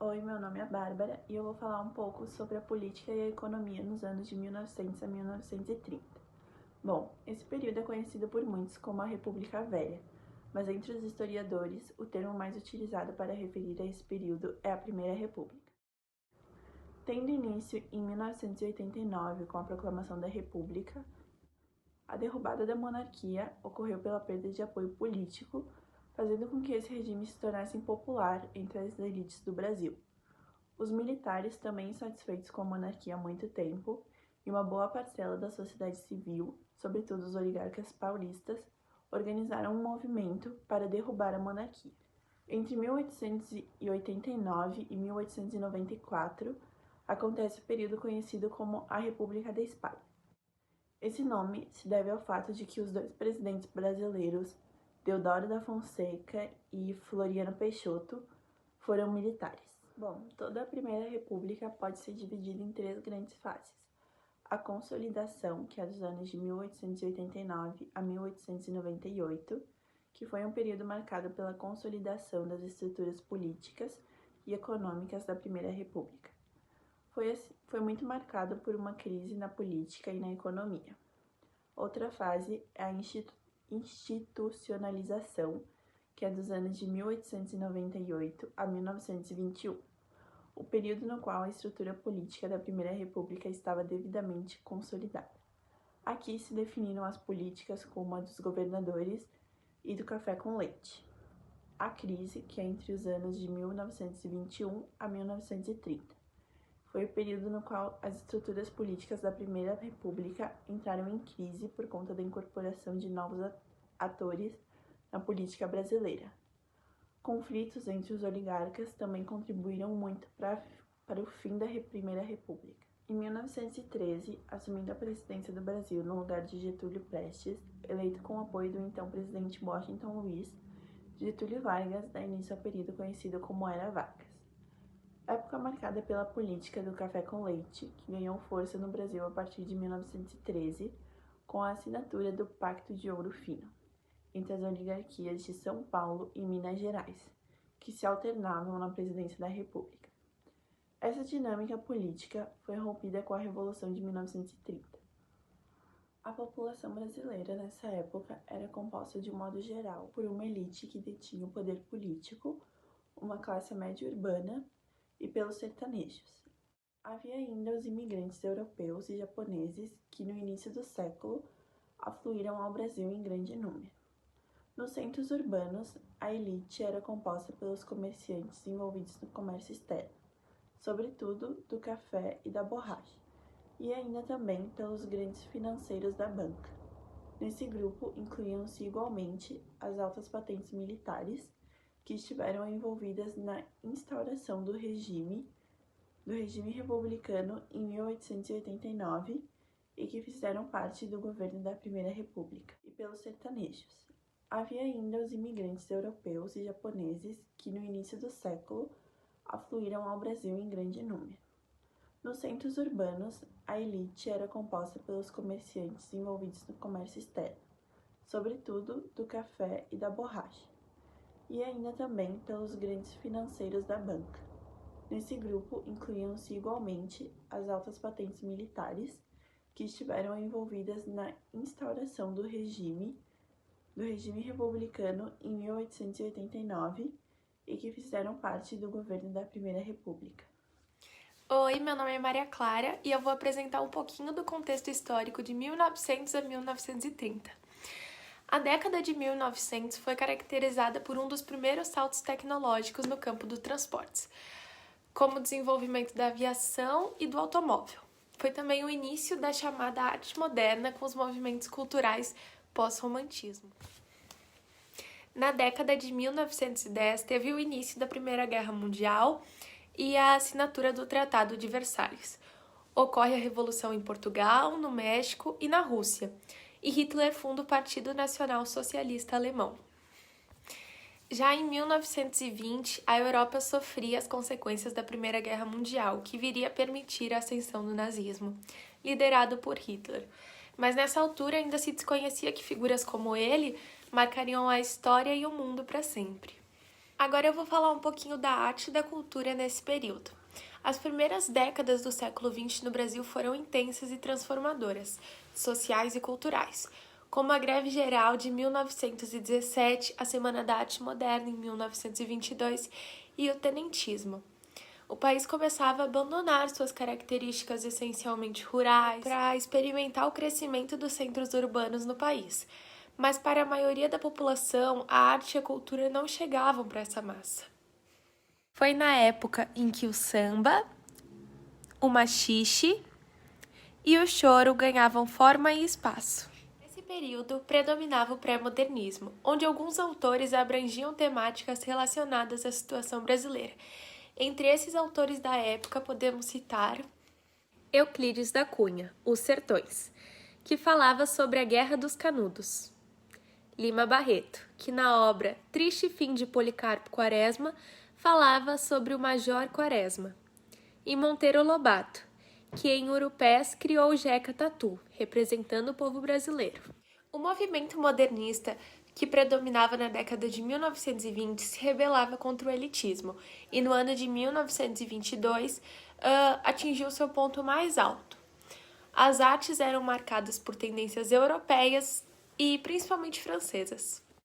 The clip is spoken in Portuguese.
Oi, meu nome é Bárbara e eu vou falar um pouco sobre a política e a economia nos anos de 1900 a 1930. Bom, esse período é conhecido por muitos como a República Velha, mas entre os historiadores, o termo mais utilizado para referir a esse período é a Primeira República. Tendo início em 1989 com a proclamação da República, a derrubada da monarquia ocorreu pela perda de apoio político, fazendo com que esse regime se tornasse impopular entre as elites do Brasil. Os militares, também insatisfeitos com a monarquia há muito tempo, e uma boa parcela da sociedade civil, sobretudo os oligarcas paulistas, organizaram um movimento para derrubar a monarquia. Entre 1889 e 1894, acontece o período conhecido como a República da Espanha. Esse nome se deve ao fato de que os dois presidentes brasileiros, Deodoro da Fonseca e Floriano Peixoto, foram militares. Bom, toda a Primeira República pode ser dividida em três grandes fases. A consolidação, que é dos anos de 1889 a 1898, que foi um período marcado pela consolidação das estruturas políticas e econômicas da Primeira República. Foi muito marcado por uma crise na política e na economia. Outra fase é a institucionalização, que é dos anos de 1898 a 1921, o período no qual a estrutura política da Primeira República estava devidamente consolidada. Aqui se definiram as políticas como a dos governadores e do café com leite. A crise, que é entre os anos de 1921 a 1930. Foi o período no qual as estruturas políticas da Primeira República entraram em crise por conta da incorporação de novos atores na política brasileira. Conflitos entre os oligarcas também contribuíram muito para o fim da Primeira República. Em 1913, assumindo a presidência do Brasil no lugar de Getúlio Prestes, eleito com o apoio do então presidente Washington Luiz, Getúlio Vargas dá início ao período conhecido como Era Vargas. Época marcada pela política do café com leite, que ganhou força no Brasil a partir de 1913, com a assinatura do Pacto de Ouro Fino, entre as oligarquias de São Paulo e Minas Gerais, que se alternavam na presidência da República. Essa dinâmica política foi rompida com a Revolução de 1930. A população brasileira nessa época era composta de um modo geral por uma elite que detinha o poder político, uma classe média urbana e pelos sertanejos. Havia ainda os imigrantes europeus e japoneses que, no início do século, afluíram ao Brasil em grande número. Nos centros urbanos, a elite era composta pelos comerciantes envolvidos no comércio externo, sobretudo do café e da borracha, e ainda também pelos grandes financeiros da banca. Nesse grupo incluíam-se igualmente as altas patentes militares, que estiveram envolvidas na instauração do regime republicano em 1889 e que fizeram parte do governo da Primeira República, e pelos sertanejos. Havia ainda os imigrantes europeus e japoneses que, no início do século, afluíram ao Brasil em grande número. Nos centros urbanos, a elite era composta pelos comerciantes envolvidos no comércio externo, sobretudo do café e da borracha, e ainda também pelos grandes financeiros da banca. Nesse grupo incluíam-se igualmente as altas patentes militares, que estiveram envolvidas na instauração do regime republicano em 1889 e que fizeram parte do governo da Primeira República. Oi, meu nome é Maria Clara e eu vou apresentar um pouquinho do contexto histórico de 1900 a 1930. A década de 1900 foi caracterizada por um dos primeiros saltos tecnológicos no campo dos transportes, como o desenvolvimento da aviação e do automóvel. Foi também o início da chamada arte moderna com os movimentos culturais pós-romantismo. Na década de 1910, teve o início da Primeira Guerra Mundial e a assinatura do Tratado de Versalhes. Ocorre a Revolução em Portugal, no México e na Rússia, e Hitler funda o Partido Nacional Socialista Alemão. Já em 1920, a Europa sofria as consequências da Primeira Guerra Mundial, que viria a permitir a ascensão do nazismo, liderado por Hitler. Mas nessa altura ainda se desconhecia que figuras como ele marcariam a história e o mundo para sempre. Agora eu vou falar um pouquinho da arte e da cultura nesse período. As primeiras décadas do século XX no Brasil foram intensas e transformadoras, sociais e culturais, como a Greve Geral de 1917, a Semana da Arte Moderna em 1922 e o Tenentismo. O país começava a abandonar suas características essencialmente rurais para experimentar o crescimento dos centros urbanos no país. Mas para a maioria da população, a arte e a cultura não chegavam para essa massa. Foi na época em que o samba, o maxixe e o choro ganhavam forma e espaço. Nesse período, predominava o pré-modernismo, onde alguns autores abrangiam temáticas relacionadas à situação brasileira. Entre esses autores da época, podemos citar Euclides da Cunha, Os Sertões, que falava sobre a Guerra dos Canudos. Lima Barreto, que na obra Triste Fim de Policarpo Quaresma, falava sobre o Major Quaresma. E Monteiro Lobato, que em Urupés criou o Jeca Tatu, representando o povo brasileiro. O movimento modernista que predominava na década de 1920 se rebelava contra o elitismo e no ano de 1922 atingiu seu ponto mais alto. As artes eram marcadas por tendências europeias e principalmente francesas.